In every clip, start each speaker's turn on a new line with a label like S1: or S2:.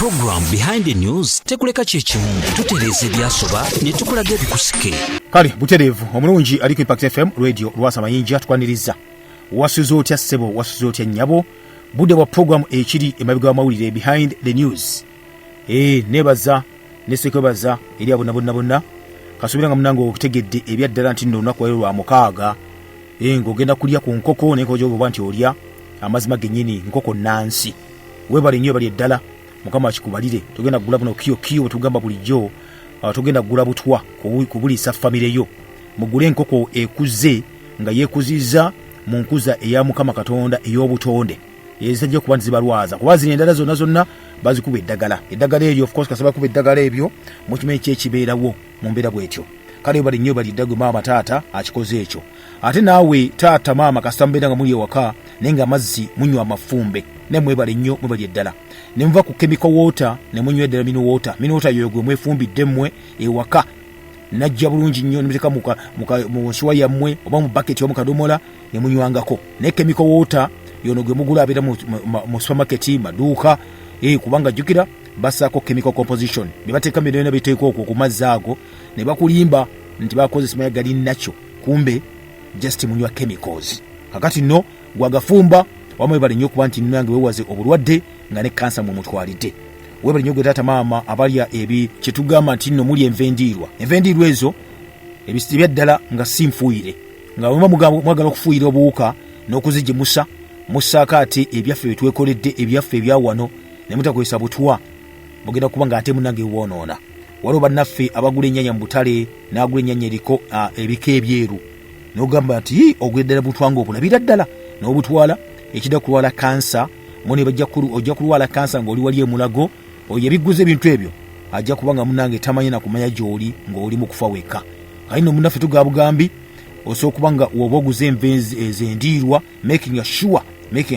S1: Program Behind the News tekuleka chechimu tutereze byasoba ne tukulaga bikusike.
S2: Kali buterevu omulungi aliko Impact FM radio Lwasa Mayinja tukwaniriza. Wasuzo otya sebo wasuzo otya nyabo bude wa program ekiri emabiga wa mawulire Behind the News. Nebaza nesekobaza eri abo nabonna kasubiranga munango okutegedde ebyaddala nti nno nakwa lwa mukaaga ngogenda kulya ku nkoko ne kojo bwanti olya amazima genyini nkoko nansi webale nnyo bali eddala mukama akikubalire tugenda kugula buno kiyo tugamba bulijjo tugenda kugula butwa kubulisa family yo mugule enkoko ekuze nga yekuziza mu nkuza eya mukama katonda ey'obutonde ezijja kuba nzibalwaza kubazi endala zonna bazikuba eddagala eryo of course kasaba kuba eddagala ebyo mu kimenyi ky'ekibeerawo mu mbeera bwetyo kale bali nnyo bali ddagwe maama taata akikoze ekyo ate naawe taata maama kasambera nga muli ewaka nenga amazzi munywa amafumbe ne mwebale nnyo mwebali eddala ne muva ku chemical water ne munywa eddala minu water yoyo gwe mwefumbidde mmwe ewaka najja bulungi nnyo nimiteka mu shiwa yammwe oba mu bucket oba mu kadomola ne munywangako ne chemical water yono gwe mugula abira mu supermarket maduuka kubanga jukira basako chemical composition bibateeka mirena biteeko okwo ku mazzi ago ne bakulimba nti bakozesa mayi gali nacho kumbe just munywa chemicals kakati no gwagafumba wamwe bali nnyo kuba nti nange wewaze obulwadde nga ne kansa mu mutwalidde webali nnyo gwe mama abalya ebi kitugamba nti nno muli envendiirwa ezo ebisibya ddala nga simfuire nga mwagala okufuira obuwuka n'okuzigimusa musaka ate ebyaffe betwekoledde ebyaffe ebyawano ne mutakozesa butwa bugenda kuba nga ate munange wonoona waliwo bannaffe abagula ennyanya mu butale n'agula ennyanya eriko ebika ebyeru n'ogamba nti ogweddala butwa ng'obulabira ddala n'obutwala ekidda kulwala kansa mune ojja kulwala kansa ng'oli wali emulago oyo ebiguze ebintu ebyo ajja kuba nga munange tamanyi na kumanya gy'oli ng'oli mu kufa wekka kale nno munnaffe tugabugambi osobola okuba nga woba oguze envenzi ezendiirwa making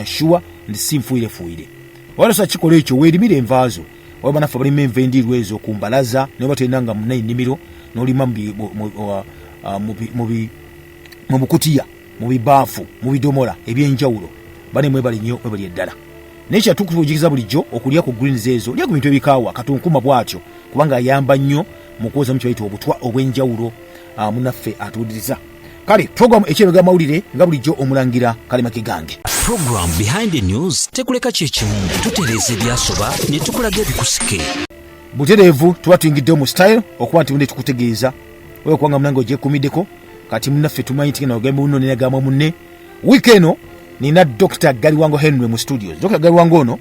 S2: sure nti simfuire walaso kikola ekyo weerimira envaazo waba bannaffe balima envendiirwa ezo ku mbalaza naye batenda nga munnayi nnimiro n'olima mu bukutiya mu bibaafu mu bidomola ebyenjawulo bane mwebali nnyo mwebali eddala naye kyatukutuujikiza bulijjo okulya ku greens ezo lya ku bintu ebikaawa katunkuma bwatyo kubanga ayamba nnyo mu kwoza mu kyoyita obutwa obw'enjawulo munnaffe atuwuliriza kale programu ekyebega mawulire nga bulijjo omulangira Kalema Kigange.
S1: Program Behind the News tekuleka chechimu tutereze byasoba ne tukulaga bikusike.
S2: Buterevu tuba tuyingidde mu style okuba nti munne tukutegeeza oyo kubanga munange ojje kumiddeko kati munnaffe tumanyi nti na ogambe buno nenagamba munne weekeno nina Dr. Galiwango Henry mu studios. Dr. Galiwango ono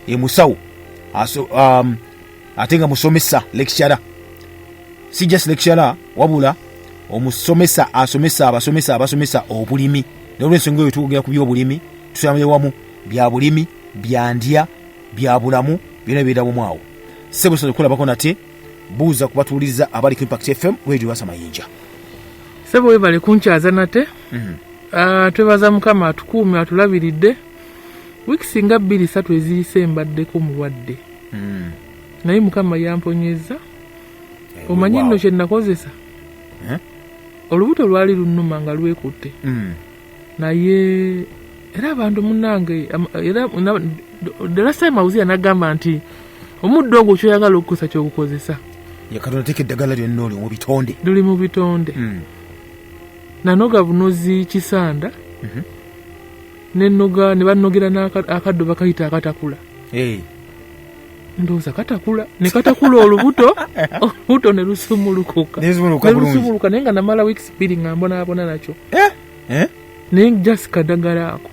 S2: musawo ate nga musomesa lecturer si just lecturer wabula omusomesa abasomesa obulimi n'olwensonga eyo tugenda ku by'obulimi tusamye wamu bya bulimi bya ndya bya bulamu byonna bibeera wamu awo sebo tukulabako nate buuza kubatuuliriza abali ku Impact FM radio Lwasa Mayinja
S3: sebo webale kunkyaza nate twebaza mukama atukuume atulabiridde wiiki nga 2-3 eziyise mbaddeko mulwadde naye mukama yamponyeza omanyi nno kye nakozesa olubuto lwali lunnuma nga lwekutte naye era abantu munnange era the last time I was here nagamba nti omuddo ogwo kyoyagala okukosa kyogukozesa
S2: yakatonda teke eddagala lyonna oli mu bitonde
S3: luli mu bitonde nanoga bunozi kisanda nenoga ne banogera n'akaddo bakayita akatakula ndowooza katakula ne katakula olubuto ne lusumulukuka naye nga namala weeks 2 nga mbonaabona nakyo naye just kadagala ako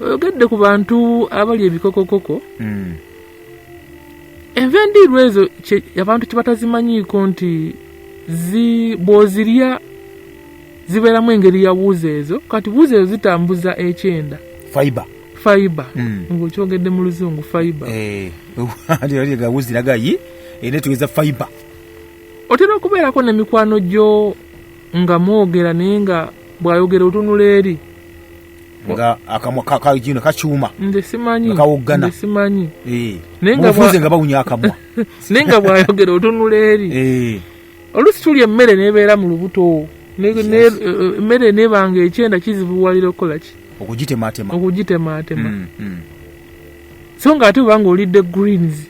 S3: ogedde ku bantu abali ebikokokoko envendiirwa ezo abantu kye batazimanyiiko nti bw'ozirya zibeeramu engeri ya wuuzi ezo kati wuuzi ezo zitambuza ekyenda fiber ng'okyogedde mu luzungu fiber
S2: wuuzi lagayi era tugeza fiber
S3: otera okubeerako n'emikwano gyo nga mwogera naye nga bw'ayogera otunula eri
S2: nga akamwa kakajino kakyuma
S3: nze simanyi
S2: kawoggana
S3: nenga
S2: nga bawunya akamwa
S3: nenga bw'ayogera otunula eri olusi tulya emmere nebeera mu lubuto emmere nebanga ekyenda kizibuwalira okukola ki
S2: okugitematema
S3: so nga ate bwanga olidde greens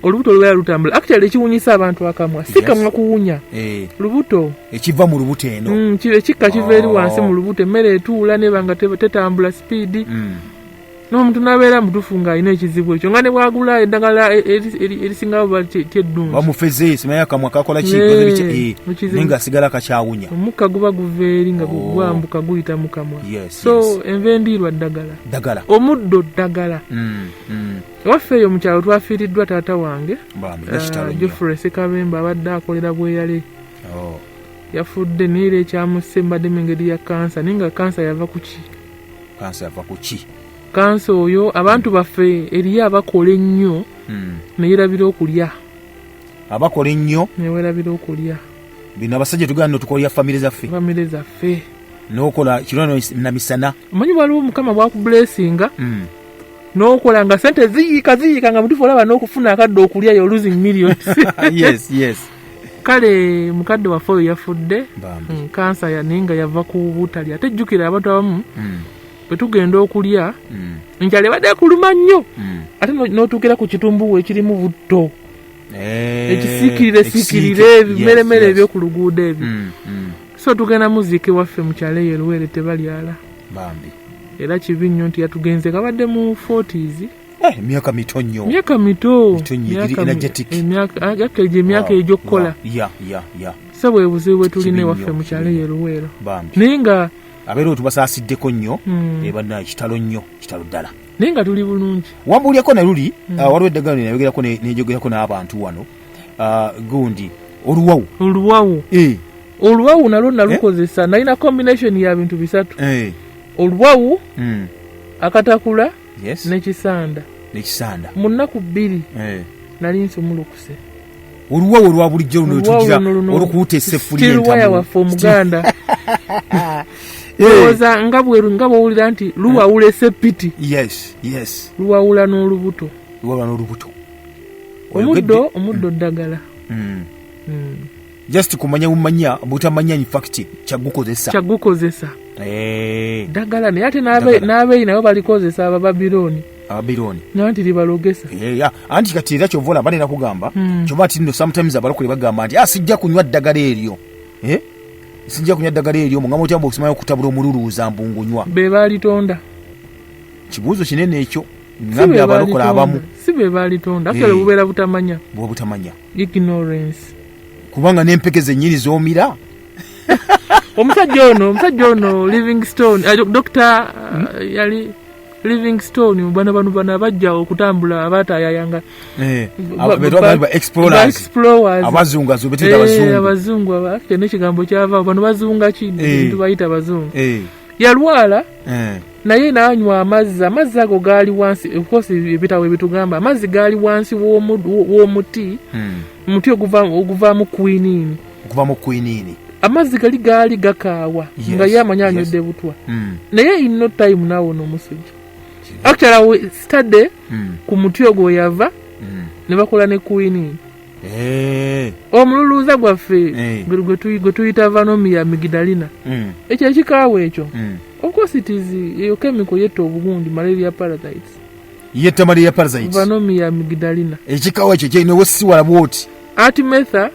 S3: olubuto lubeera lutambula. Actually ekiwunyisa abantu akamwa si kamwa kuwunya lubuto
S2: ekiva mu lubuto eno
S3: ekikka kiva eri wansi mu lubuto emmere etuula nebanga tetambula speedi n'omuntu n'abeera mutufu ng'alina ekizibu ekyo nga ne bwagula eddagala erisingawo tyeddungi
S2: bamufeze simanyi akamwa kakola ki nenga asigala kakyawunya
S3: omukka guba guva eri nga gwambuka guyita mu kamwa so enva endiirwa ddagala omuddo ddagala waffe eyo mu kyalo twafiiriddwa taata wange Geoffrey Sekabemba abadde akolera bweyale yafudde neera ekyamusse mbadde mu engeri ya kansa naye nga kansa yava ku ki kansa oyo abantu baffe eriyo abakola ennyo neyerabira okulya newerabira okulya
S2: bino abasajja tugana notukolya famire
S3: zaffe
S2: nokola kirono na misana
S3: omanyi waliwo mukama bwakublessinga n'okola nga sente ziyiika nga mutufu olaba n'okufuna akadde okulya yo losing millions
S2: yes
S3: kale mukadde waffe oyo yafudde kansa naye nga yava ku butalya ate jjukira abantu abamu bwe tugenda okulya enjala ebadde kuluma nnyo ate n'otuukira ku kitumbuwe ekirimu butto ekisiikirire ebimeremere ebyoku luguudo ebyo so tugenda muziike waffe mu kyalo eyo Luwere tebalyala era kibi nnyo nti yatugenze kabadde mu 40s
S2: emyaka mito nnyo
S3: emyaka egy'okukola so bwe buzibu bwe tulina ewaffe mu kyalo eyo Luwero naye nga
S2: abeera otubasaasideko nnyo ebana kitalo ddala
S3: naye nga tuli bulungi
S2: wambuulyako naluli waliwo eddagala nejogerako n'abantu wano gundi oluwawu nalwo nalukozesa nalina combination ya bintu bisatu oluwawu akatakula n'ekisanda mu nnaku 2 nali nsumulukuse oluwawu olwa bulijjo luno tugira olukuuta esseffuliya
S3: entamu waffe omuganda oza nga bw'owulira nti luwawula essepiti luwawula n'olubuto omuddo ddagala
S2: just kumanya bumanya butamanya in fact
S3: kyagukozesa ddagala naye ate n'abeeyi nabo balikozesa abababirooni nanti libalogesa
S2: anti kati era kyovola balina kugamba kyoba ati nno sometimes abalokole bagamba nti sijja kunywa ddagala eryo sijja kunywa ddagala eryo mugamba otyamba okusimayo okutabula omululuuza mbungunywa
S3: be baalitonda
S2: kibuuzo kinene ekyo ngambye abalokola abamu
S3: si be baalitonda akale bubeera butamanya ignorance
S2: kubanga n'empeke zennyini zoomira
S3: omusajja ono Livingstone Dr. yali Livingstone bano abajja okutambula abatayayanga
S2: explorers
S3: abazungu abafite n'ekigambo kyava bano bazunga ki bintu bayita bazungu yalwala naye n'anywa amazzi ago gaali wansi of course ebitabo ebitugamba amazzi gaali wansi w'omuti omuti oguvaamu quinine amazzi gaali gakaawa nga ye amanya anywedde butwa naye in no time naawona omusujja actually study ku muti ogwo yava ne bakola ne quinine omululuuza gwaffe gwe tuyita vanomia migdalina ekyo ekikaawa ekyo of course it is eyo chemical yetta obugundi malaria parasites vanomia migdalina
S2: ekikaawa ekyo kyalina wesiwala bwoti
S3: Artimether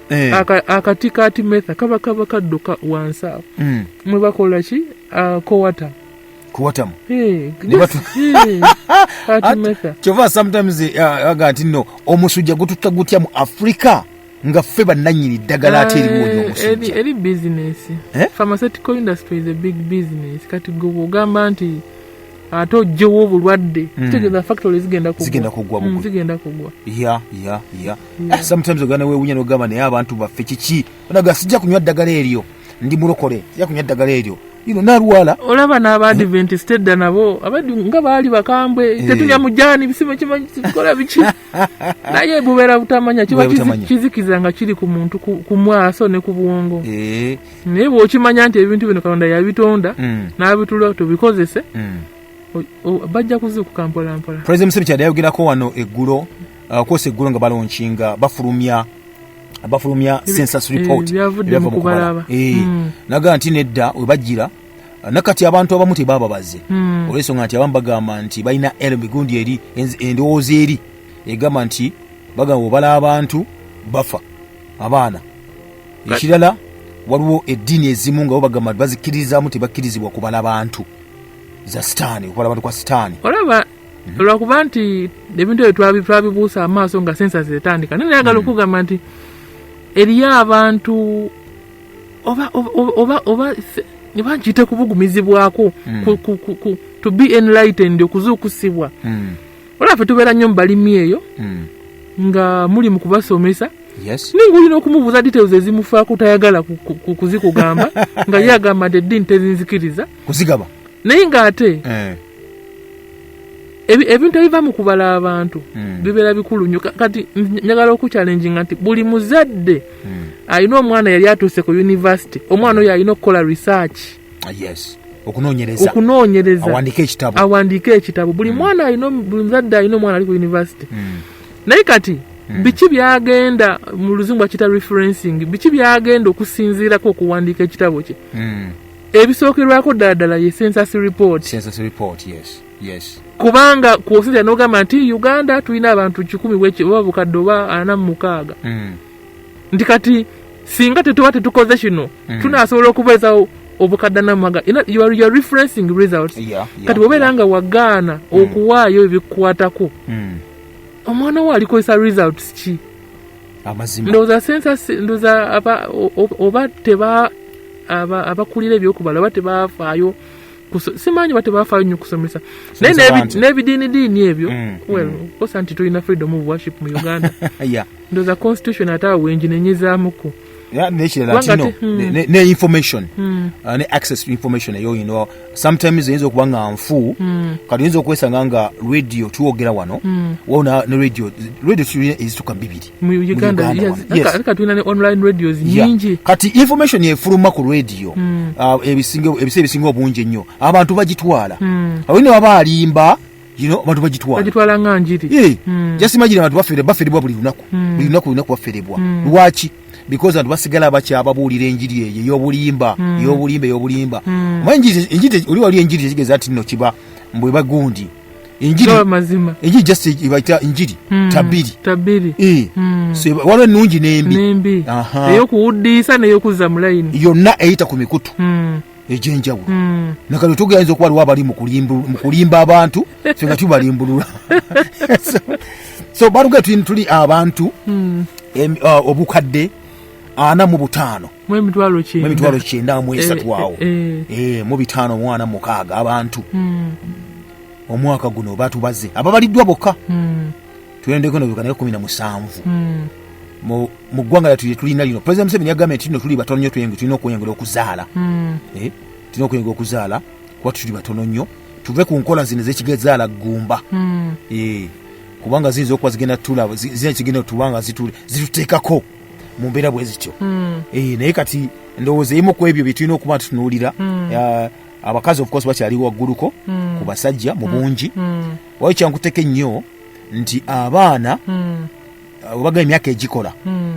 S3: akati ka Artimether kaba kadduka wansi awo mwe bakola ki coatam Artimether
S2: kyova sometimes aga nti nno omusujja gututta gutya mu Africa nga ffe bannannyini ddagala ate eriwo omusujja
S3: eri business pharmaceutical industry is a big business kati gwe ogamba nti ate ojjewo obulwadde kitegeeza factory zigenda kugwa
S2: sometimes ogana weewunya n'ogamba naye abantu baffe kiki onaga sijja kunywa ddagala eryo ndi mulokole sijja kunywa ddagala eryo nalwala
S3: olaba n'Abadventist edda nabo nga baali bakambwe tetunya mujani bisime kimanyi kikola biki naye bubeera butamanya kiba kizikiza nga kiri ku muntu ku mwaso ne ku bwongo naye bw'okimanya nti ebintu bino Katonda yabitonda n'abitula tubikozese bajja kuzuukuka mpola
S2: President Museveni yayogerako wano eggulo kwose eggulo nga balonkinga bafulumya census report
S3: byavudde mu kubalaba
S2: naga nti nedda we bajjira nakati abantu abamu tebababaze olw'ensonga nti abamu bagamba nti balina emigundi eri endowooza eri egamba nti bagamba obala abantu bafa abaana ekirala waliwo eddiini ezimu nga bo bagamba bazikkirizaamu tebakkirizibwa kubala abantu za sitaani okubala abantu kwa sitaani
S3: olaba lwakuba nti ebintu ebyo twabibuusa amaaso nga sensa zetandika naye nayagala okugamba nti eriyo abantu oba nebakiyite kubugumizibwako to be enlightened okuzuukusibwa olaba fe tubeera nnyo mu balimi eyo nga muli mu kubasomesa naye ng'olina okumubuuza details ezimufaako tayagala kuzikugamba nga ye agamba nti eddiini tezinzikiriza
S2: kuzigaba
S3: naye ng'ate ebintu ebiva mu kubala abantu bibeera bikulu nnyo kati njagala okuchallenginga nti buli muzadde alina omwana yali atuuse ku university omwana oyo alina okukola research okunoonyereza awandiike ekitabo buli muzadde alina omwana ali ku university naye kati biki byagenda mu luzungu akita referencing biki byagenda okusinziirako okuwandiika ekitabo kye ebisookerwako ddala ye census report kubanga kuosinzira n'ogamba nti Uganda tulina abantu 10 oba bukadde oba 46 nti kati singa tetuba tetukoze kino tunaasobola okubeezawo obukadde namaga you are referencing results kati bwobeera nga wagaana okuwaayo ebikukwatako omwana wo alikozesa results ki
S2: amazima
S3: ndowooza census ndowooza oba abakulira ebyokubala oba tebafaayo simanyi bate bafaayo nnyo kusomesa naye n'ebidiinidiini ebyo kosa nti tulina freedom of worship mu Uganda ndowooza constitution ate awo wenjinenyezaamuku
S2: ne information ne access to information eyo yino sometimes eyinza okuba nga nfu kati oyinza okwesanga nga radio tuwogera wano wona ne radio tulina ezituka 2
S3: mu Uganda kati tulina ne online radios nyingi
S2: kati information efuluma ku radio ebisinga obungi ennyo abantu bagitwala awine baba alimba abantu bagitwala
S3: nga njiri
S2: just imagine abantu baferebwa buli lunaku baferebwa lwaki because abantu basigala bakyababuulira enjiri eyo y'obulimba enjiri oli wali enjiri ekigeza ati nno kiba mbwe bagundi enjiri just ibaita enjiri tabiri so waliwo ennungi n'embi
S3: ey'okuwuddiisa n'ey'okuzza mu layini
S2: yonna eyita ku mikutu egyenjawulo nakati tugayinza okuba aliwo abali mu kulimba abantu fe nga tubalimbulula so baluga tuli abantu obukadde 45
S3: mu emitwalo
S2: 9 mu 3 awo mu 5 mu 46 abantu omwaka guno batubaze ababaliddwa bokka tulendeko nabikana 17 mu ggwanga tulina lino President Museveni yagambye nti tuli batono nnyo tulina okweyongera okuzaala tulina okweyongera okuzaala kuba tuli batono nnyo tuve ku nkola zino z'ekigezaala ggumba kubanga ziyinza okuba zigenda otubanga zituteekako mu mbeera bwe zityo naye kati ndowooza emu ku ebyo bye tulina okuba tutunuulira abakazi of course bakyali wagguluko ku basajja mu bungi wayo kyankuteeka ennyo nti abaana obaga emyaka egikola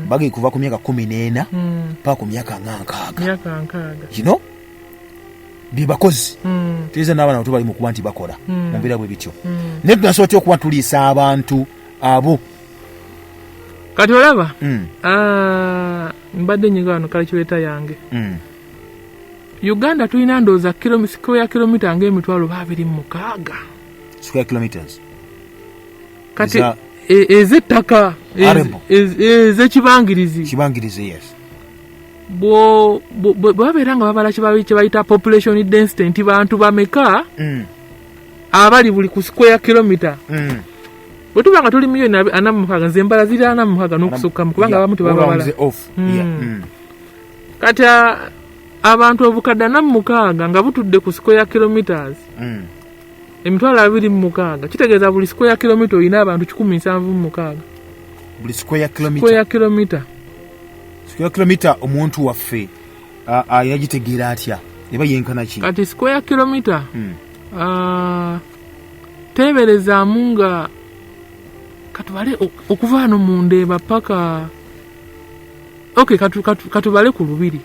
S2: baga kuva ku myaka 14 paka ku myaka 6 byebakozi tuyinza n'abaana bato bali mu kuba nti bakola mu mbeera bwe bityo naye tunasobola tya okuba tuliisa abantu abo
S3: kati olaba mbadde nyiga wano kale kireeta yange Uganda tulina ndowooza square kilomita ng'emitwalo 26
S2: square kilometers
S3: kati ez'ettaka ez'ekibangirizi
S2: yes
S3: bwabeera nga babala kye bayita population density nti bantu bameka abali buli ku square kilometer bwe tuba nga tuli miliyoni 46 nze embala ziri 46 n'okusukkamu kubanga abamu tebababala kati abantu obukadde 46 nga butudde ku square kilometers emitwalo 26 kitegeeza buli square kilometer olina abantu 176
S2: buli square kilometer omuntu waffe yagitegeera atya eba yenkana ki
S3: kati square kilometer teberezaamu nga katubale okuva hano mu Ndeeba paka katubale ku Lubiri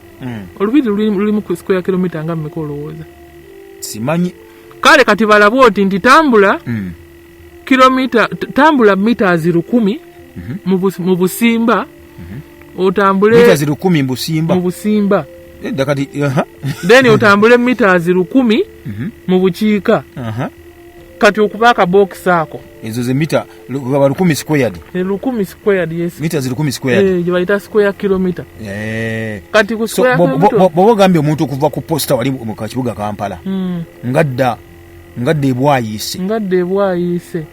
S3: olubiri lulimu ku square kilometer nga mmeka olowooza
S2: simanyi
S3: kale kati balabwa nti tambula tambula meters 1000 mu busimba otambule
S2: meters 1000 mu
S3: busimba
S2: dakati
S3: then otambule meters 1000 mu bukiika kati okubaaka box ako
S2: ezo ze mita 1000 squared
S3: 1000 squared yes
S2: meters 1000 squared
S3: je baita square kilometer kati ku square
S2: bo gambye omuntu okuva ku posta wali mu kibuga Kampala ngadda ebwayise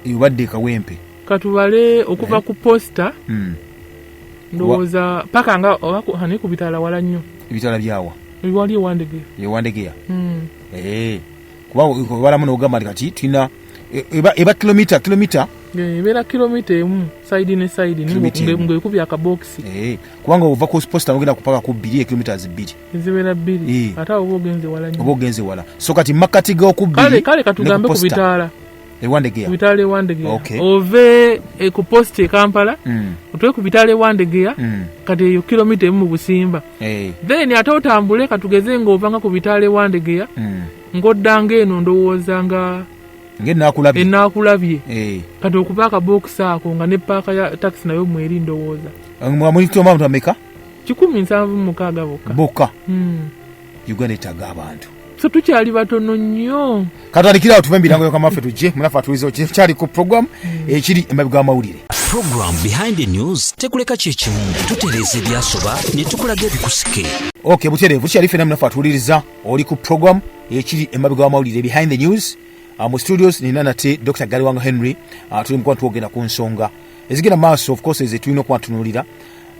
S2: yobadde Kawempe
S3: katubale okuva ku posta ndowooza paka nga hani ku bitala wala nnyo
S2: ebitala byawa
S3: wali
S2: ewandegeya kuba balamu n'ogamba kati tulina eba kilomita
S3: ebeera kilomita emu side ne side ng'ekubya akabokisi
S2: kubanga ova ku posta ogenda kupaka ku 2 kilometers 2
S3: ezibeera 2 ate oba ogenze wala
S2: so kati makati g'okubiri
S3: kale katugambe ku bitaala
S2: ewandegeya
S3: bitale Wandegeya ove ku post e Kampala otwe ku bitale Wandegeya kati eyo kilomita emu mu busimba then ate otambule katugeze ng'ovanga ku bitale Wandegeya ng'oddanga eno ndowooza nga enaakulabye kati okupaaka box ako nga ne paaka ya taxi nayo mweri ndowooza
S2: mwamulitoma abantu ameka
S3: 176
S2: bokka Uganda etaga abantu
S3: so tukyali batono nnyo
S2: katandikirawo tuve emirango yokamaffe tujje munafe atulizo kyali ku programu ekiri emabega w'amawulire
S1: program behind the news tekuleka kyekimu tutereeza ebyasoba ne tukulaga ebikusike
S2: butereevu kyali ffena munafe atuwuliriza oli ku programu ekiri emabega w'amawulire behind the news mu studios nina nate Dr. Galiwanga Henry tuli mukuba tuwogenda ku nsonga ezigenda maaso of course ezitulina okuba tunuulira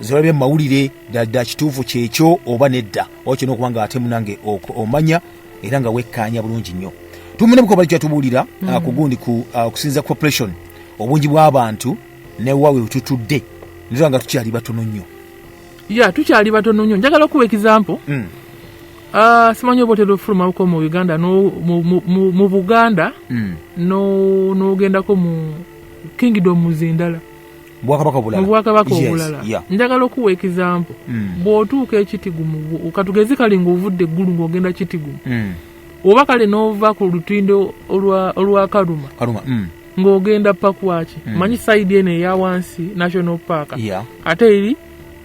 S2: zolabye mawulire ddala kituufu kyekyo oba nedda okyo n'okubanga ate munange omanya era nga wekkaanya bulungi nnyo tumunemuko bali kyatubuulira ku gundi okusinza corporation obungi bw'abantu newawe tutudde nira nga tukyali batono nnyo
S3: tukyali batono nnyo njagala okuwa example simanyi oba otera ofulumabuko mu Uganda mu Buganda n'ogendako mu kingdom muzindala
S2: bwakabaka
S3: obulala njagala okuwa example bw'otuuka ekitigumu katugezi kali ng'ovudde eggulu ng'ogenda kitigumu oba kale n'ova ku lutindo olwa Kaluma ng'ogenda Pakwaki manyi side eno eya wansi national park ate eri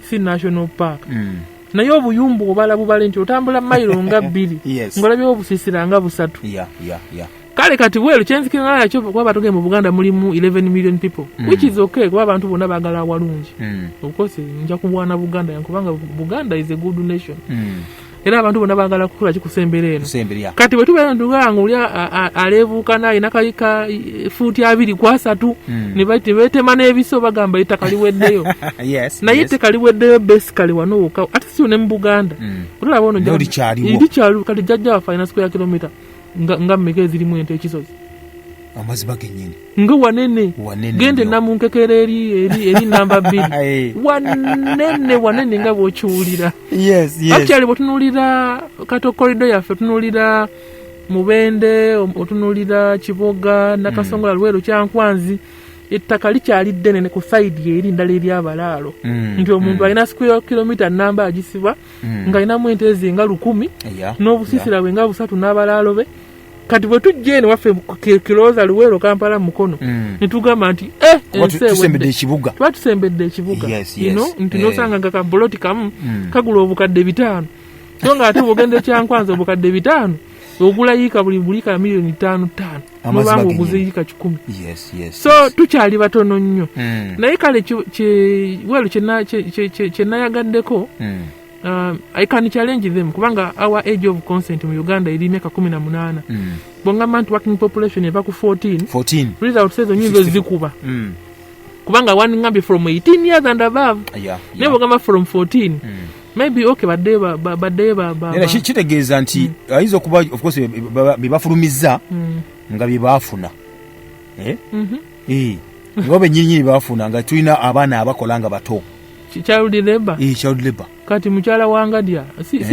S3: si national park naye obuyumbu obala bubale nti otambula mayiro nga 2 ng'olabyewo obusiisira nga 3 kale kati bweru kyenzikira yakyo kuba batugende mu Buganda mulimu 11 million people which is okay kuba abantu bonna baagala awalungi of course nja kubwana Buganda yankubanga Buganda is a good nation era abantu bonna baagala kukula kikusembera eno kati bwe tubeera ntuganga oli aleebuuka naye nakayika fuuti 2 kwa 3 ne beetema n'ebiso bagamba ettaka liweddeyo naye ettaka liweddeyo basically wano wokka ate si ne mu Buganda otulaba ono likyaliwo kati jjajja waffe alina square kilometer nga mmeka ezirimu ente ekisozi
S2: amaziba gennyini
S3: nga wanene gende namunkekera eri namba 2 wanene nga bw'okiwulira actually bw'otunuulira kato korido yaffe otunuulira Mubende otunuulira Kiboga Nakasongola Luweero Kyankwanzi ettaka likyali ddene ne ku side eri ndala eri abalaalo nti omuntu alina square kilometer namba agisibwa ng'alinamu ente ezinga 1000 n'obusiisira bwe nga 3 n'abalaalo be kati bwe tujja eno waffe Kirooza Luweero Kampala mukono ne tugamba nti tuba tusembedde ekibuga nti n'osanga nga kabuloti kamu kagula obukadde 5 so nga ate bw'ogenda Kyankwanzi obukadde 5 ogula yiika buli ka milioni 5 n'obanga oguze yiika 10 so tukyali batono nnyo naye kale weero kyenayagaddeko I can challenge them kubanga our age of consent mu Uganda eri myaka 18 bongamba nti working population eva ku 14 result says onyinza zikuba kubanga one ngambi from 18 years and above ne bongamba from 14 maybe okay badde
S2: era kitegeeza nti ayinza okuba of course bibafulumiza nga bibafuna ngobe nyinyi bafuna nga tulina abaana abakola nga bato
S3: child labor kati mukyala wangadya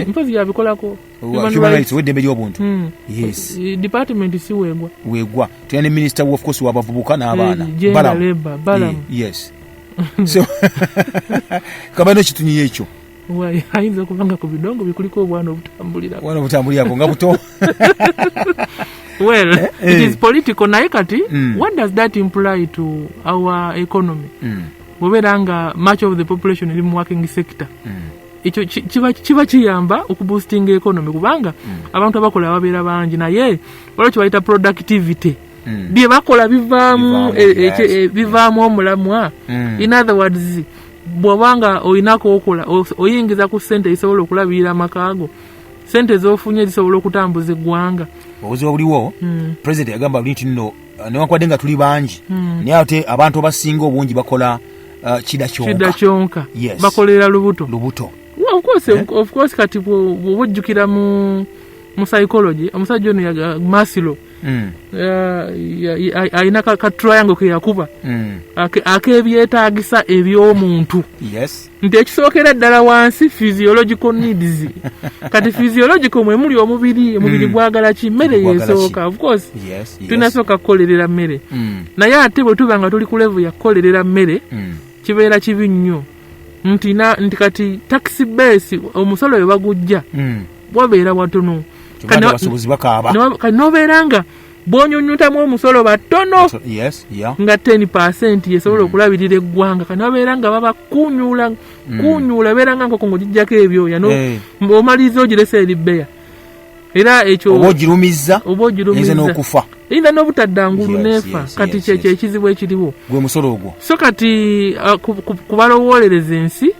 S3: mpozi yabikolako
S2: human rights wedembe ly'obuntu yes
S3: department si wegwa
S2: tuyane minister of course wabavubuka n'abaana
S3: balam
S2: yes so kabano kitunyi ekyo
S3: ayinza okubanga ku bidongo bikuliko obwana obutambulirako
S2: wana butambulirako nga buto
S3: well it is political naye kati what does that imply to our economy bw'obeera nga much of the population eri mu working sector ekyo kiba kiyamba okuboostinga economy kubanga abantu abakola babeera bangi naye waliwo kibayita productivity bye bakola bivaamu omulamwa in other words bw'obanga olinako okola oyingiza ku ssente ezisobola okulabirira amakaago ssente z'ofunye zisobola okutambuza eggwanga
S2: obuzibu buliwo president yagamba buli nti nno newankubadde nga tuli bangi naye ate abantu abasinga obungi bakola kida kyonka
S3: bakolera lubuto of course kati bw'oba ojjukira mu psychology omusajja ono ya Maslow alina ka triangle ke yakuba akebyetaagisa eby'omuntu nti ekisookera ddala wansi physiological needs kati physiological mwe muli omubiri gwagala ki mmere yeesooka of course tunasooka kukolerera mmere naye ate bwe tuba nga tuli ku level ya kukolerera mmere kibeera kibi nnyo nti kati taxi base omusolo we bagujja bwabeera watono kati nobeera nga bw'onyunyutamu omusolo batono nga 10% yesobola okulabirira eggwanga kati nobeera nga baba kunyuula beera nga nkoko ng'ogijjako ebyoya omaliriza ogiresa eribbeya era ekyo
S2: oba ogirumiza n'okufa
S3: eyinza n'obutaddangulu neefa kati kyekyo ekizibu ekiriwo
S2: gwe musolo ogwo
S3: so kati kubalowoolereza ensi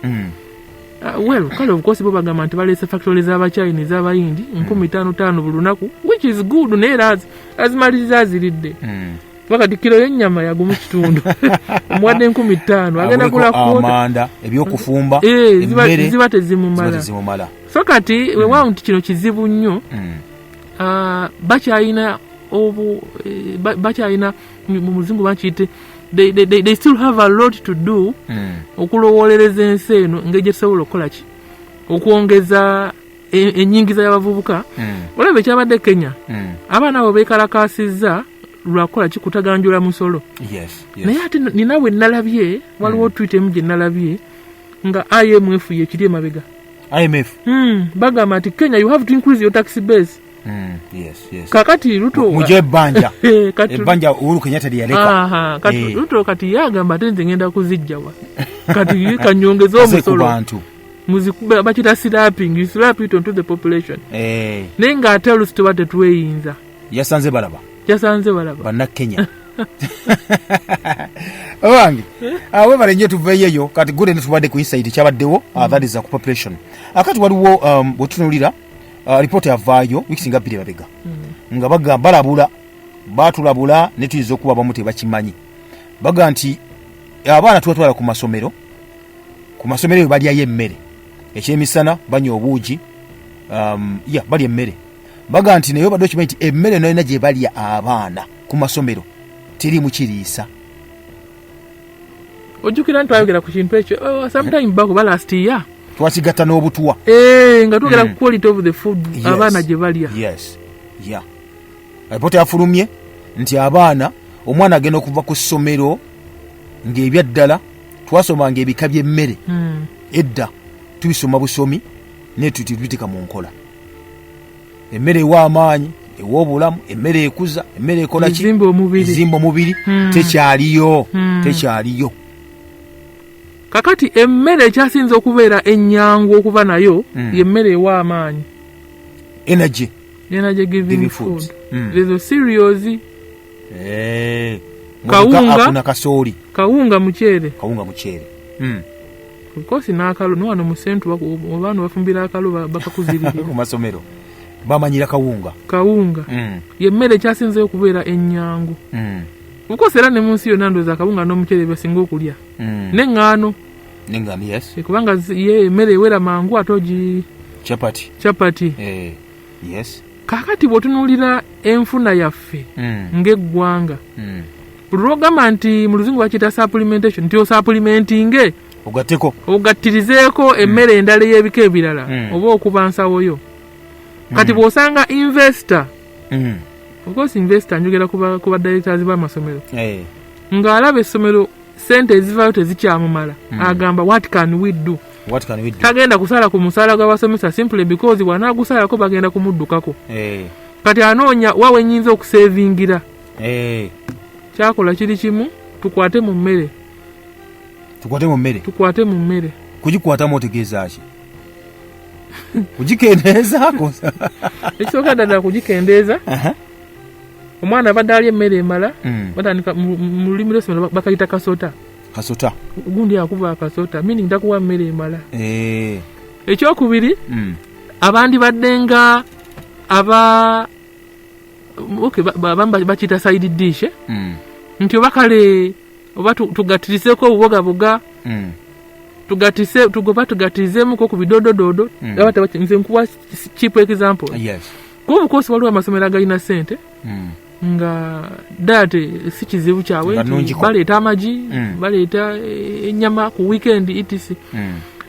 S3: well kale of course bo bagamba nti baleese factory z'abachina ez'abayindi 55 buli lunaku which is good naye azimaliriza aziridde wakati kilo y'ennyama yagumu kitundu omuwadde 50 agenda kula
S2: amanda ebyokufumba
S3: emmere ziba tezimumala so kati weewaawo nti kino kizibu nnyo bakyayina mu muzungu bakiyite they still have a lot to do okulowoolereza ensi eno ngeri gye tusobola okukola ki okwongeza ennyingiza y'abavubuka olaba ekyabadde Kenya abaana abo beekalakaasizza lwakukola ki kutaganjula musolo naye ate nina bwe nalabye waliwo tweet emu gye nalabye nga IMF yekiri emabega bagamba nti Kenya you have to increase your tax base kakati Ruto
S2: muje ebbanja ebbanja Uhuru Kenyatta lyaleka
S3: kati Ruto kati yagamba ate nze ngenda kuzijjawa kati kanyongeza omusolo muzikuba bakita slapping you slap it onto the population naye nga ate olusi tuba tetweyinza
S2: yasanze balaba
S3: banna
S2: Kenya owange webale nnyo tuveeyo kati gule netubadde ku inside kyabaddewo that is a population akati waliwo bwetunulira ripoti yavaayo wiki nga 2 babega nga bagamba batulabula ne tuyiza okuba bamu tebakimanyi baga nti abaana tubatwala ku masomero balyayo emmere ekyemisana banywa obuugi balya emmere baga nti naye badde okimanyi nti emmere nalina gye balya abaana ku masomero teri mukiriisa
S3: ojjukira nti twayogera ku kintu ekyo sometime back last year
S2: twakigatta n'obutuwa
S3: nga twogera ku quality of the food abaana gye balya
S2: ripoti yafulumye nti abaana omwana agenda okuva ku ssomero ng'ebyaddala twasomanga ebika by'emmere edda tubisoma busomi naye tubitika mu nkola emmere ewa amaanyi ewa obulamu emmere ekuza emmere ekola ki ezimba omubiri tekyaliyo
S3: kakati emmere ekyasinza okubeera ennyangu okuba nayo y'emmere ewa amaanyi
S2: energy
S3: giving food lezo cereals kawunga muceere of course n'akalo n'wano mu sentu abaana bafumbira akalo bakakuzirira
S2: ku masomero bamanyira kawunga y'emmere ekyasinzayo okubeera ennyangu of course era ne mu nsi yonna ndowooza akawunga n'omuceere basinga okulya n'eŋŋaano kubanga ye emmere ewera mangu ate ogi chapati kakati bw'otunuulira enfuna yaffe ng'eggwanga buli lw'ogamba nti mu luzungu bakiyita supplementation nti osupplementinge ogattirizeeko emmere endala ey'ebika ebirala oba okuba nsawoyo kati bw'osanga investor of course investor njogera ku badirectors b'amasomero ng'alaba essomero sente ezivaayo tezikyamumala agamba what can we do What can we do?
S3: Tagenda kusala ku musala gw'abasomesa simply because wanagusalako bagenda kumuddukako. Kati anoonya wawe nnyinza okusevingira. Kyakola kiri kimu tukwate mu mmere. Tukwate mu mmere.
S2: Kugikwatamu otegeeza ki? Kugikendeezaako.
S3: Ekisooka ddala kugikendeeza. Omwana abadde alya emmere emala. Batandika mu lulimi lw'essomero bakayita kasota. Gundi akuba akasota meaning takuwa mmere emala. Ekyokubiri abandi baddenga bamba bakita side dish nti oba kale oba tugattirizeko obubogaboga tugatirizemuko ku bidodododo nze nkuwa cheap example. Kuba bukosi waliwo amasomero agalina ssente nga date si kizibu kyabwe baleeta amagi baleeta ennyama ku weekend etc.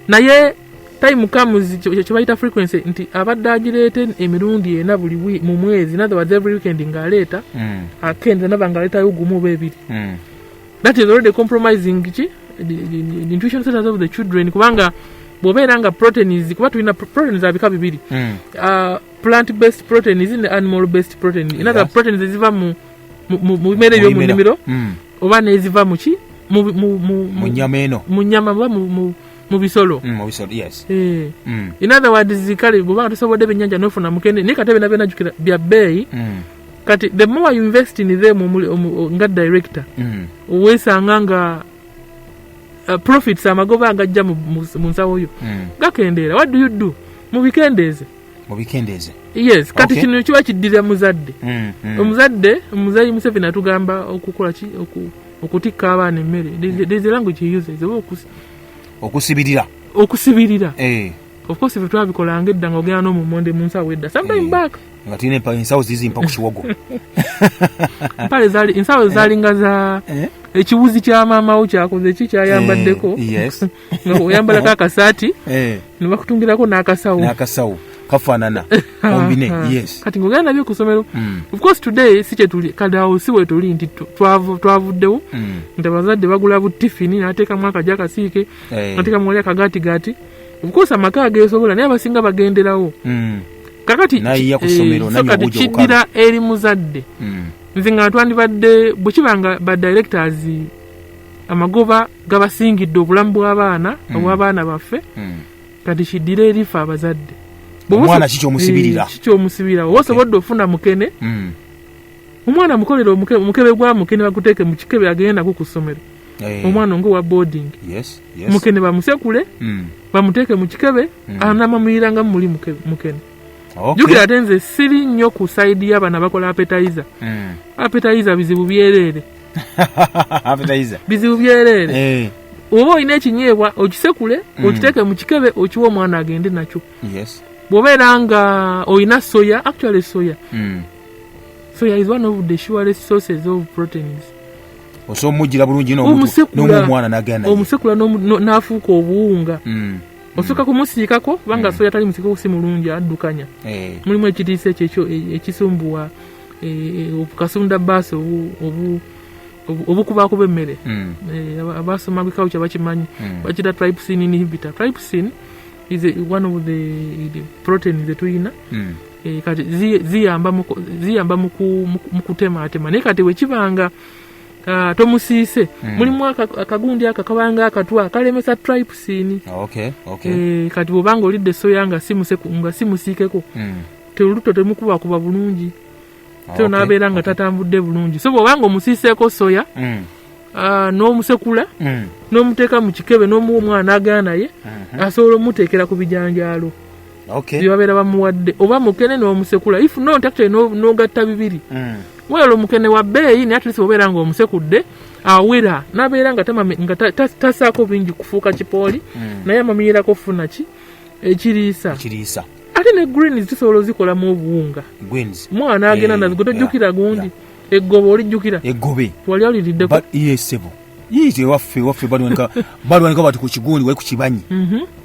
S3: Naye time comes kye bayita frequency nti abadde agireete emirundi ena buli mu mwezi in other words every weekend ng'aleeta akenda naba ng'aleetayo gumu oba ebiri. That is already compromising the nutrition status of the children kubanga bw'obeera nga proteins kuba tulina proteins abika bibiri. Plant based proteins and animal based proteins. In other proteins eziva mu bimera ebyomu nnimiro oba n'eziva mu ki mu
S2: nyama eno
S3: mu nyama oba mu bisolo.
S2: Yes.
S3: In other words kale bw'oba tusobodde ebyennyanja n'ofuna mukende naye kati ebyo najjukira bya bbeeyi. Kati the more you invest in them nga director weesanga nga profits amagoba agajja mu nsawo yo gakendeera. What do you do? Mubikendeeze. Yes, kati kino kiba kiddira muzadde. Omuzayi Museveni atugamba okukola ki okutikka abaana emmere. There's a language he uses
S2: okusibirira. Of course if twabikolanga edda nga ogenda n'omumonde mu nsawo edda sometime back nga tulina ensawo zizimpa ku kiwogo.
S3: Ensawo zaalinga za ekiwuzi kya maama wo kyakoze ki kyayambaddeko. Nga oyambalako akasaati ne bakutungirako n'akasawo kafaanana kombine. Kati ng'ogenda nabyo ku ssomero. Of course today si kye tuli kale awo si we tuli nti twavuddewo nti abazadde bagula butifini n'ateekamu akajja akasiike n'ateekamu wali akagaatigaati. Of course amaka ageesobola naye abasinga bagenderawo. Kakati kati kiddira eri muzadde. Nze nga twandibadde bwe kibanga ba directors amagoba gabasingidde obulamu bw'abaana obw'abaana baffe kati kiddira erifa abazadde.
S2: Omwana kikyomusibirira oba osobodde ofuna mukene omwana mukolera omukebe gwa mukene baguteeke mu kikebe agendako ku ssomero. Omwana ng'owa boarding mukene bamusekule bamuteeke mu kikebe anamamuyiranga muli mukene. Jukira ate nze siri nnyo ku side y'abaana bakola appetizer. Appetizer bizibu byereere. Bizibu byereere. Oba olina ekinyeebwa okisekule okiteeke mu kikebe okiwa omwana agende nakyo. Bw'obeera nga olina soya, actually soya is one of the surest sources of proteins. Osomujjira bulungi n'omwana n'agenda
S3: omusekula n'afuuka obuwunga. Osooka kumusiikako kubanga soya tali musiikako si mulungi addukanya. Mulimu ekitiisa ekyo ekisumbuwa obukasunda baasi obukubakuba emmere. Abasoma agriculture bakimanyi bakita trypsin inhibitor. Trypsin is one of the proteins that tulina. Kati ziyamba mu kutemaatema naye kati wekibanga tomusiise mulimu akagundi akakabanga akatwa kalemesa trypsin. Kati bw'obanga olidde soya nga si musiikeko toluto temukubakuba bulungi so n'abeera nga tatambudde bulungi. So bw'obanga omusiiseeko soya n'omusekula n'omuteeka mu kikebe n'omuwa omwana agana naye asobola omuteekera ku bijanjaalo byebabeera bamuwadde oba mukene n'omusekula if not actually n'ogatta bibiri. Wera omukene wa bbeeyi naye atulisi obeera nga omusekudde awera n'abeera nga tasaako bingi kufuuka kipooli naye amamiyirako funa ki ekiriisa. Ate ne greens tusobola ozikolamu obuwunga. Mwana agenda nazo tojjukira gundi eggobe olijjukira wali oliriddeko.
S2: Yite waffe balwanika bati ku kigundi wali ku kibanyi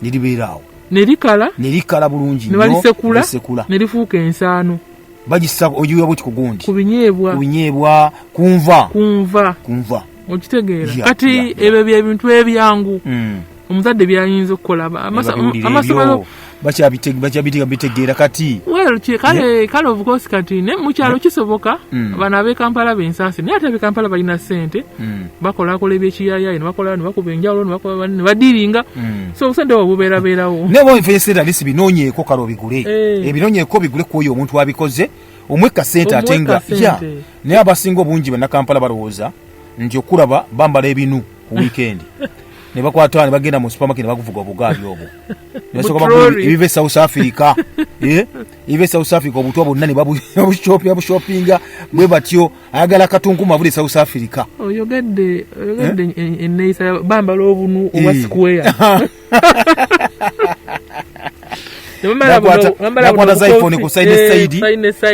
S2: neribeeraawo nerikala bulungi
S3: ne balisekula nerifuuka ensaano
S2: bagisa ojiwa buti kugundi
S3: kubinyeebwa
S2: kunva
S3: okitegeera. Kati ebyo bye bintu ebyangu omuzadde byayinza okukola amasomero
S2: bitegeera kati
S3: kale of course kati ne mukyalo kisoboka bano ab'e Kampala b'ensansi naye ate ab'e Kampala balina ssente bakolakola ebyekiyaayayi ne bakuba enjawulo ne badiringa so obusente bwe bubeerabeerawo
S2: ne bo nfeye sente alisi binoonyeeko kale obigule ebinoonyeeko bigule ku oyo omuntu abikoze omweka ssente ate nga naye abasinga obungi bannakampala balowooza nti okulaba bambala ebinu ku weekend ne bakwata ne bagenda mu supermarket ne bakuvuga obugaali obwo ne basooka bagula ebiva South Africa ebiva South Africa obutwa bonna ne babushopinga bwe batyo ayagala katunku mavule South Africa
S3: oyogedde enneeyisa bambala obunu obwa square
S2: nakwata za iPhone ku side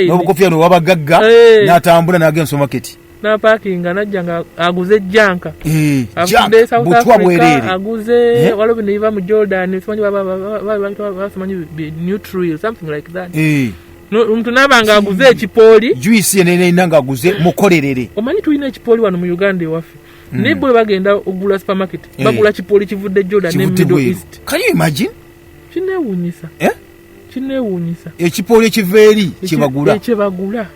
S2: n'obukofiya n'owabagagga n'atambula n'agenda supermarket
S3: na parking anajja nga aguze janka
S2: afudde
S3: South Africa aguze walobe ne iva mu Jordan simanyi bamanyi neutral something like that omuntu nabanga aguze ekipoli
S2: juice yenene nanga aguze mukolerere
S3: omanyi tulina ekipoli wano mu Uganda ewaffe nebwe bagenda ogula supermarket bagula kipoli kivudde Jordan ne Middle East.
S2: Can you imagine?
S3: Kinewuunyisa
S2: ekipoli ekiveeri
S3: kyebagula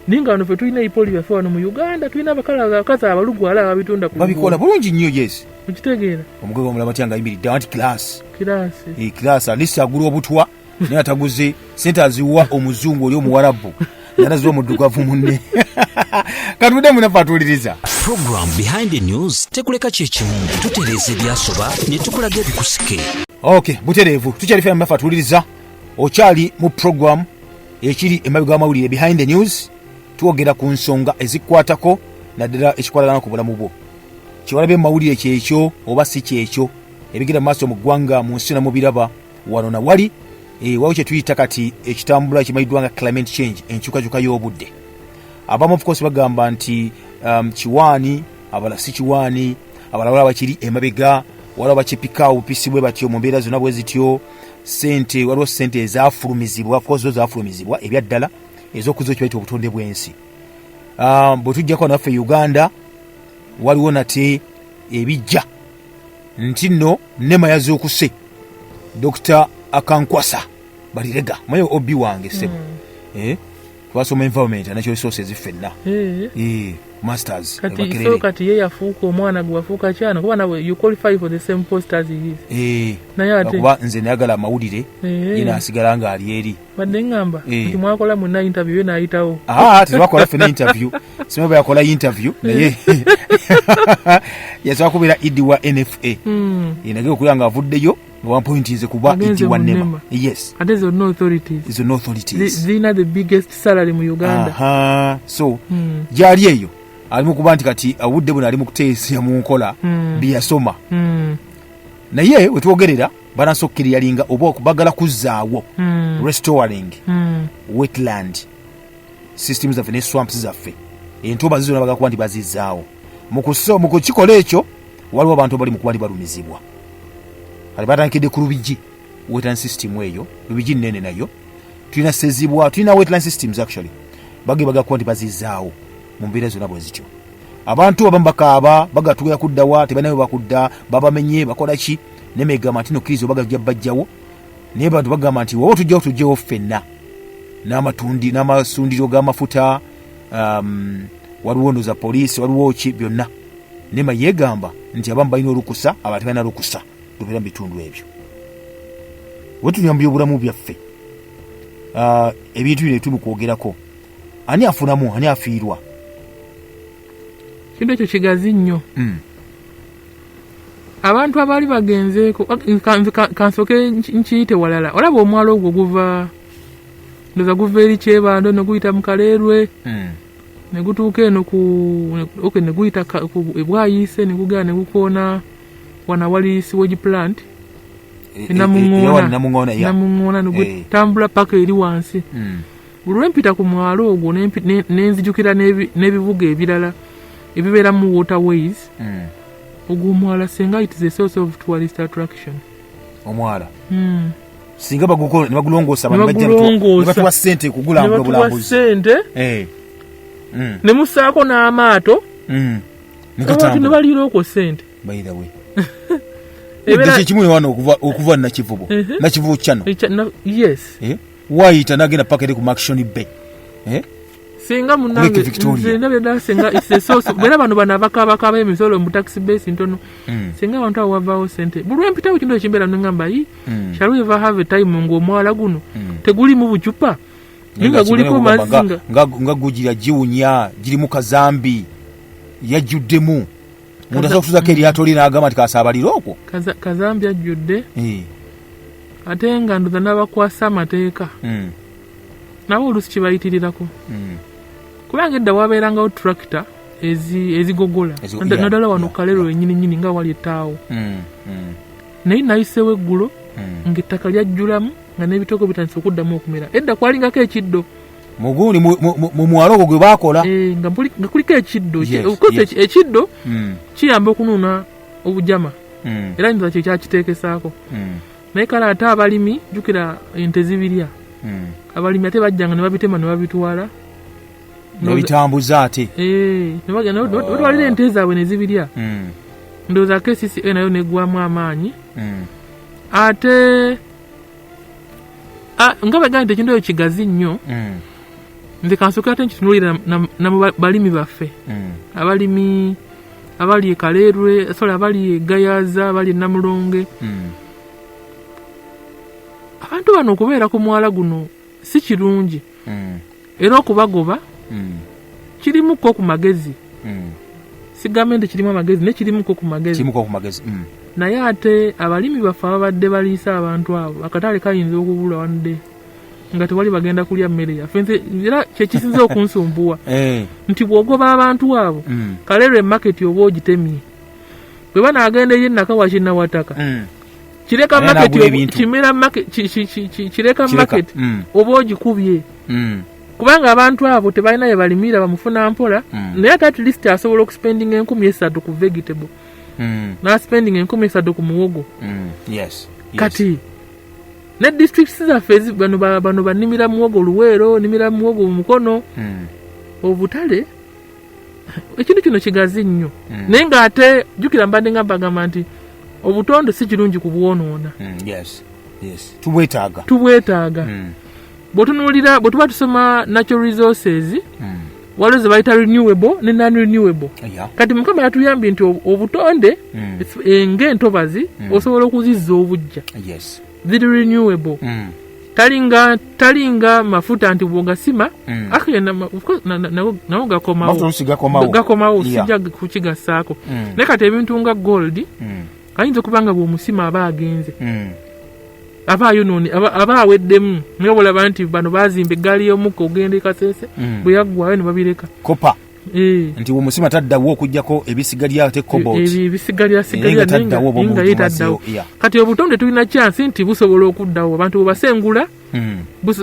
S3: ninga wano fe tulina ipoli byaffe wano mu Uganda tulina abakazi abalugwala ababitunda ku
S2: babikola bulungi nnyo yes
S3: mukitegeera
S2: omugego omulaba tyanga ayimiridde anti class alisi agula obutwa naye ataguze sente aziwa omuzungu oli omuwarabu naraziwa omuddugavu munne katudde munafe atuuliriza
S1: program behind the news tekuleka kyekimu tutereeza ebyasoba ne tukulaga ebikusike
S2: okay butereevu tukyalife munafe atuuliriza okyali mu program ekiri emabega w'amawulire behind the news twogera ku nsonga ezikwatako naddala ekikwatagana ku bulamu bwo kyewalabe mawulire kyekyo oba si kyekyo ebigenda mu maaso mu ggwanga mu nsi mu biraba wano na wali waliwo kye tuyita kati ekitambula kimanyiddwa nga climate change enkyukakyuka y'obudde abamu of course bagamba nti kiwaani abala si kiwaani abalala waliwo bakiri emabega waliwo bakipika obupisi bwe batyo mu mbeera zonna bwe zityo sente waliwo sente ezafulumizibwa kozo zafulumizibwa ebyaddala ez'okuza ekibaita obutonde bw'ensi bwe tujjako naffe Uganda waliwo nate ebijja nti nno nema yazuukuse Dr. Akankwasa balirega mayo obi wange sebo twasoma environment and natural resources ffenna masters
S3: kati ye yafuuka omwana gwe wafuuka kyana kuba nawe you qualify for the same post as he is naye ate
S2: kuba nze nayagala amawulire yena asigala nga ali eri
S3: badde ngamba nti mwakola munna interview ye naayitawo
S2: tetwakola ffena interview simaba yakola interview naye yasobola kubeera idi wa NFA nagenda okulaba nga avuddeyo nga wampointinze kuba idi wa nema yes
S3: ate zonna authorities zirina the biggest salary mu Uganda
S2: so gyali eyo alimu kuba nti kati awudde buno ali mu kuteesa mu nkola byeyasoma naye wetwogerera banasokkere yalinga oba okubagala kuzzaawo restoring wetland systems zaffe ne swamps zaffe entoba zizona bagakuba nti bazizzaawo mu kukikola ekyo waliwo abantu bali mu kuba balumizibwa ali batandikidde ku Lubigi wetland system eyo Lubigi nnene nayo tulina sezibwa tulina wetland systems actually bagakuba nti bazizzaawo mu mbeera zonna bwe zityo abantu abamu bakaaba bagatugera kuddawa tebanayo bakudda babamenye bakola ki nemegamba nti nokkiriza bagajja bajjawo naye bantu bagamba nti wowe tujjawo ffenna n'amasundiro g'amafuta waliwo ndoza poliisi waliwo ki byonna nema yeegamba nti abamu balina olukusa abantu balina lukusa lubeera mu bitundu ebyo wetunywa mu byobulamu byaffe ebintu bino etumu kwogerako ani afunamu ani afiirwa
S3: kintu ekyo kigazi nnyo abantu abaali bagenzeeko kansooke nkiyite walala olaba omwalo ogwo ndoza guva eri Kyebando ne guyita mu Kaleerwe ne gutuuka eno ne guyita Bwayiise ne gugenda ne gukoona wana wali sewage plant Namuŋŋoona ne gutambula paka eri wansi buli lwempita ku mwalo ogwo nenzijukira n'ebibuga ebirala ebibeera mu waterways ogw'omwala singa it is a source of tourist attraction
S2: omwala singa bagulongoosa nebatuwa ssente kugulambula bulambuzi
S3: ne musaako n'amaato abantu ne baliira okwo ssente
S2: Ebera kimu wano okuva na kivubo. Na kivubo chano.
S3: Yes.
S2: Waita nagenda pakete ku Action Bay.
S3: Singa munange nze beda singa isesoso bera bano banabaka emisolo mu taxi base ntono. Singa abantu awavawo sente. Bulu empita ukindo ekimbera ngamba yi. Shall we ever have a time ngo mwala guno? Teguli mu bucupa. Ninga guliko mazinga.
S2: Nga gujira jiunya, jiri mu kazambi. Yajuddemu. Munda sokuza keri atoli na agama tikasabaliroko.
S3: Kazambi ajudde. Ate nga nduza n'abakwasa amateeka. Nabo olusi kibayitirirako. Kubanga edda wabeerangawo tractor ezigogola. Naddala wano kalero ennyini nga wali ettaawo. Naye nayiseewo eggulo ng'ettaka lyajjulamu nga n'ebitoogo bitandise okuddamu okumera. Edda kwalingako ekiddo.
S2: Mugundi mu mwalo gwe baakola.
S3: Nga kuliko ekiddo. Ekiddo kiyamba okunuuna obujama. Era ndoza kye kyakiteekesaako. Naye kale ate abalimi jjukira ente zibirya. Abalimi ate bajjanga ne babitema ne babitwala.
S2: Nebitambuza ate.
S3: Batwalira ente zaabwe ne zibirya. Ndowooza KCCA nayo neggwamu amaanyi. Ate nga bagamba nti ekintu ekyo kigazi nnyo. Nze kansooka ate nkitunuulira na balimi baffe. Abalimi abali e Kaleerwe, abali e Gayaza, abali e Namulonge. Abantu bano okubeera ku mwala guno si kirungi. Era okubagoba kirimuko ku magezi. Sigamba nti kirimu amagezi ne kirimuko ku magezi. Naye ate abalimi baffe ababadde baliisa abantu abo akatale kayinza okubula wadde nga tewali bagenda kulya mmere yaffe. Era kyekisinza okunsumbuwa nti bw'ogoba abantu abo Kaleerwe market oba ogitemye bwe banaagenda ey'ennaka wakinnawataka kireka market kimera market kireka market oba ogikubye kubanga abantu abo tebalina ye balimira bamufuna mpola naye at least asobola okuspending 13,000 ku vegetable na spending 13,000 ku muwogo. Kati ne districts zaffe bano banimira muwogo Luweero, nimira muwogo Mukono. Obutale ekintu kino kigazi nnyo. Naye ng'ate jjukira mbadde nga bagamba nti obutonde si kirungi kubwonoona. Tubwetaaga. Bw'otunuulira bwe tuba tusoma natural resources waliwo ze bayita renewable ne non-renewable. Kati Mukama yatuyambye nti obutonde ng'entobazi osobola okuzizza obujja. Ziri renewable. Talinga mafuta nti bw'ogasima nawo gakomawo sijja kukigasaako. Naye kati ebintu nga gold ayinza okuba nga bw'omusima aba agenze. Aba ayonoone aba aweddemu nga bolaba nti bano baazimba eggaali y'omukka ogenda e Kasese bwe yaggwayo ne babireka.
S2: Kopa. Nti omusima taddawo okujjako ebisigalya ate cobalt.
S3: Ebisigalya nga yetaddawo. Kati obutonde tulina chance nti busobola okuddawo abantu bwe basengula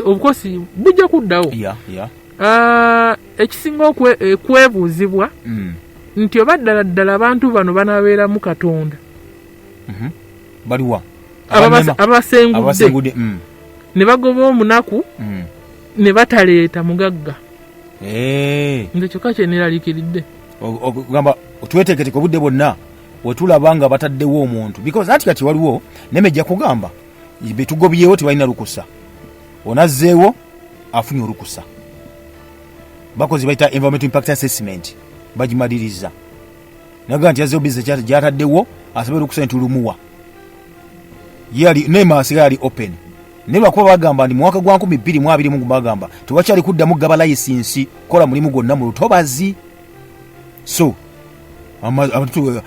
S3: obukosi bujja kuddawo. Ekisinga okwebuuzibwa nti oba ddala abantu bano banaabeeramu Katonda.
S2: Baliwa
S3: abasengudde ne bagoba omunaku ne bataleeta mugagga. Nze kyokka kyeneraliikiridde
S2: ogamba tweteeketeke obudde bwonna wetulaba nga bataddewo omuntu because ati kati waliwo nemejja kugamba betugobyewo tebalina lukusa onazzeewo afunye olukusa bakozi bayita environmental impact assessment bagimaliriza naga nti yazzeewo bizinesi gyataddewo asabe lukusa ntulumuwa nemaasiga yali open ne lwakuba bagamba ndi mu mwaka gwa 2020 bagamba tewakyali kuddamu gaba layisinsi kola mulimu gwonna mu lutobazi so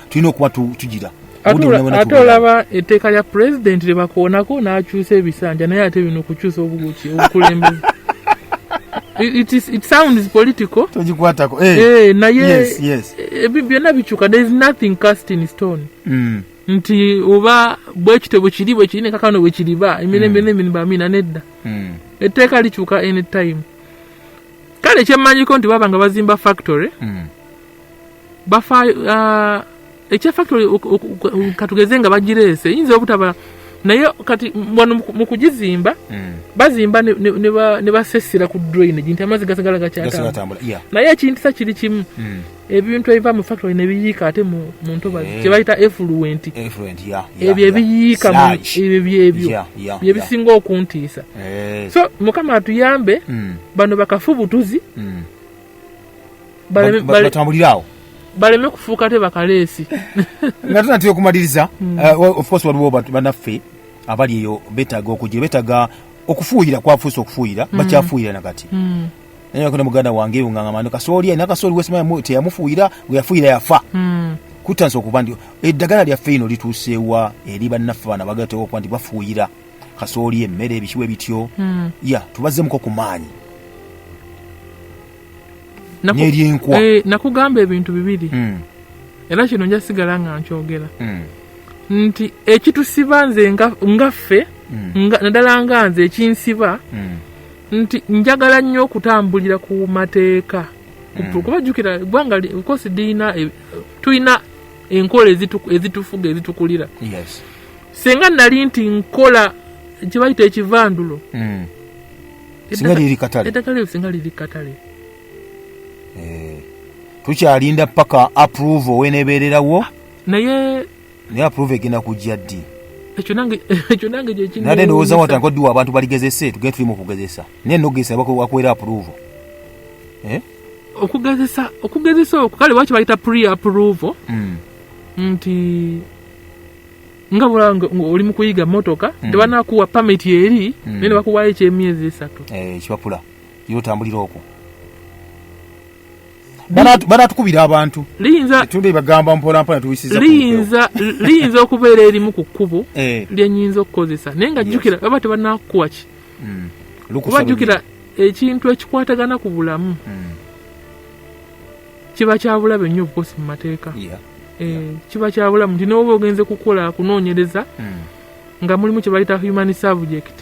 S2: tulina okuba tugira
S3: ate olaba etteeka lya pulezidenti lyebakoonako n'akyusa ebisanja naye ate bino okukyusa obukulembeze. It sounds political.
S2: Tojikwatako.
S3: Naye byonna bikyuka. There is nothing cast in stone. Nti oba bwekitebo kiri bwe kirine kakano bwe kiriba emirembe n'emiriba amina nedda. Etteeka likyuka anytime. Kale kyemmanyiko nti baba nga bazimba factory. Ekya factory katugeze nga bagireese yinza obutaba naye kati mu kugizimba bazimba ne basesera ku drainage nti amazzi gasagala gakyatambula naye ekintu sa kiri kimu ebintu ebiva mu factory ne biyiika ate mu ntobazi kye bayita effluent ebyo ebiyiika ebyo byebisinga okuntiisa so mukama atuyambe bano bakafubutuzi
S2: batambulirawo
S3: baleme kufuuka te bakaleesi
S2: nga tunatera okumaliriza of course waliwo banaffe abali eyo betaaga okugira betaaga okufuuyira kwafuusa okufuuyira bakyafuuyira nakati naye kuna muganda wange ngangama kasooli na kasooli wesima teyamufuuyira bwe yafuuyira yafa kutanso okuba nti eddagala lyaffe ino lituuseewa eri bannaffe bana bagatewo okuba nti bafuuyira kasooli emmere ebikiwe bityo ya tubazzemuko ku maanyi neryenkwa
S3: nakugamba ebintu bibiri era kino nja sigala nga nkyogera nti ekitusiba nze ngaffe naddala nga nze ekinsiba nti njagala nnyo okutambulira ku mateeka kubajjukira eggwanga kosi tulina enkola ezitufuga ezitukulira senga nali nti nkola kyebayita ekivandulo eddagala singa liri katale
S2: tukyalinda paka approve weneebererawo
S3: naye
S2: approve egenda kujja ddi
S3: ekyo nange gyekino
S2: nate ndowooza watanko ddiwa abantu baligezese tugende tulimu okugezesa naye nogesa bakwera approve
S3: okugezesa okwo kale waki bayita pre-approval nti nga bulanga oli mu kuyiga motoka tebanakuwa permit eri naye ne bakuwayo ekyemyezi 3
S2: ekipapula yotambulira okwo banatukubira abantu tunde bagamba mpolampola tuwisiza
S3: liyinza okubeera erimu ku kkubo lyenyinza okukozesa naye nga jjukira baba tebanakuwa ki kuba jjukira ekintu ekikwatagana ku bulamu kiba kyabulabe nnyo obukosi mu mateeka kiba kyabulamu nti noba ogenze kukola kunoonyereza nga mulimu kye bayita human subject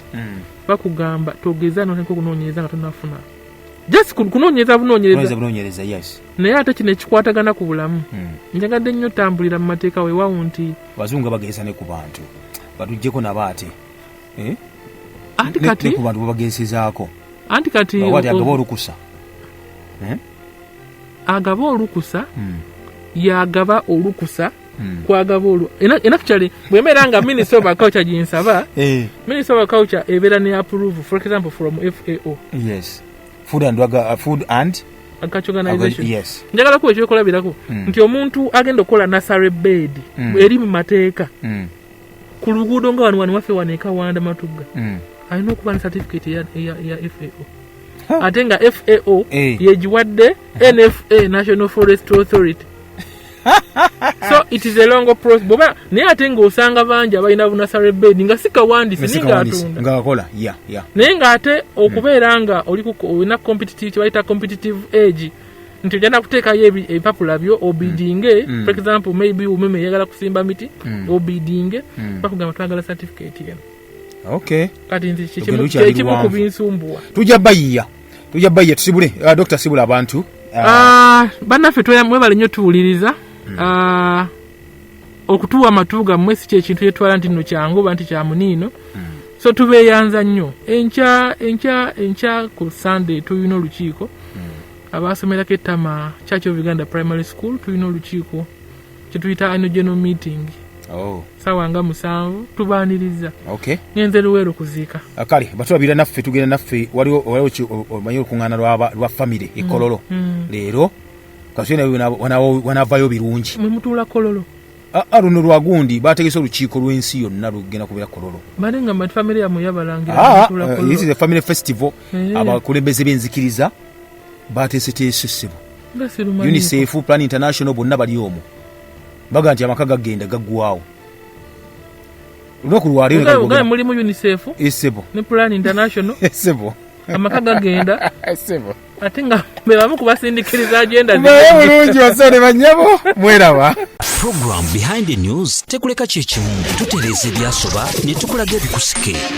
S3: bakugamba togeza noneko kunoonyereza nga tonafuna just kunoonyereza
S2: yes
S3: naye ate kino ekikwatagana ku bulamu njagadde nnyo tambulira mu mateeka weewawo nti
S2: bazungu bageza ne ku bantu batuggyeko nabo ate
S3: anti kati
S2: ku bantu babagezezaako
S3: anti kati
S2: agaba olukusa
S3: agaba olukusa yagaba olukusa kwagaba enakkyali bwembeera nga minister of culture ginsaba minister of culture ebeera ne approve for example from FAO
S2: food and
S3: agriculture organization njagala kuba ekyokulabirako nti omuntu agenda okukola nursery bed eri mu mateeka ku luguudo nga wano waffe waneeka wanda matugga alina okuba ne certificate ya FAO ate nga FAO yegiwadde NFA National Forest Authority so it is a long process boba naye ate ng'osanga bangi abalina bunasare bed nga sikawandisi ningaatunda
S2: ngaakola
S3: naye ng'ate okubeera nga olina competitive kibayita competitive age nti ojana kuteekayo ebipapula byo obidinge for example maybe umeme yagala kusimba miti obidinge bakugamba twagala certificate yeno kati nti kikimu ku binsumbuwa
S2: tujja bayiya tusibule Dr. Sibula abantu
S3: bannaffe mwebale nnyo tuwuliriza okutuwa amatu gammwe si kyekintu kyetwala nti nno kyangu oba nti kya muniino so tubeeyanza nnyo enkya ku Sunday tulina olukiiko abaasomerako ettama Church of Uganda Primary School tulina olukiiko kyetuyita annual general meeting sawa nga 7 tubaaniriza ngenze luweero kuziika
S2: kale batulabira naffe tugenda naffe waliwo omanyi olukuŋŋaana lwa famire ekololo leero kasina wanavayo birungi
S3: mwe mutuula kololo
S2: luno lwagundi bategese olukiiko lw'ensi yonna lugenda kubeera kololo
S3: bale nga famire yamwe yabalangira
S2: this is a family festival abakulembeze b'enzikiriza bateeseteese ssebo UNICEF Plan International bonna bali omwo baga nti amaka gagenda gaggwawo lunaku lwaleero
S3: mulimu UNICEF
S2: esebo
S3: ne Plan International
S2: esebo
S3: amaka gagenda
S2: esebo
S3: ate nga bebamu kubasindikiriza agenda
S2: bulungi wasone banyabo mweraba
S1: program behind the news tekuleka kyekimu tutereeza ebyasoba ne tukulaga ebikusike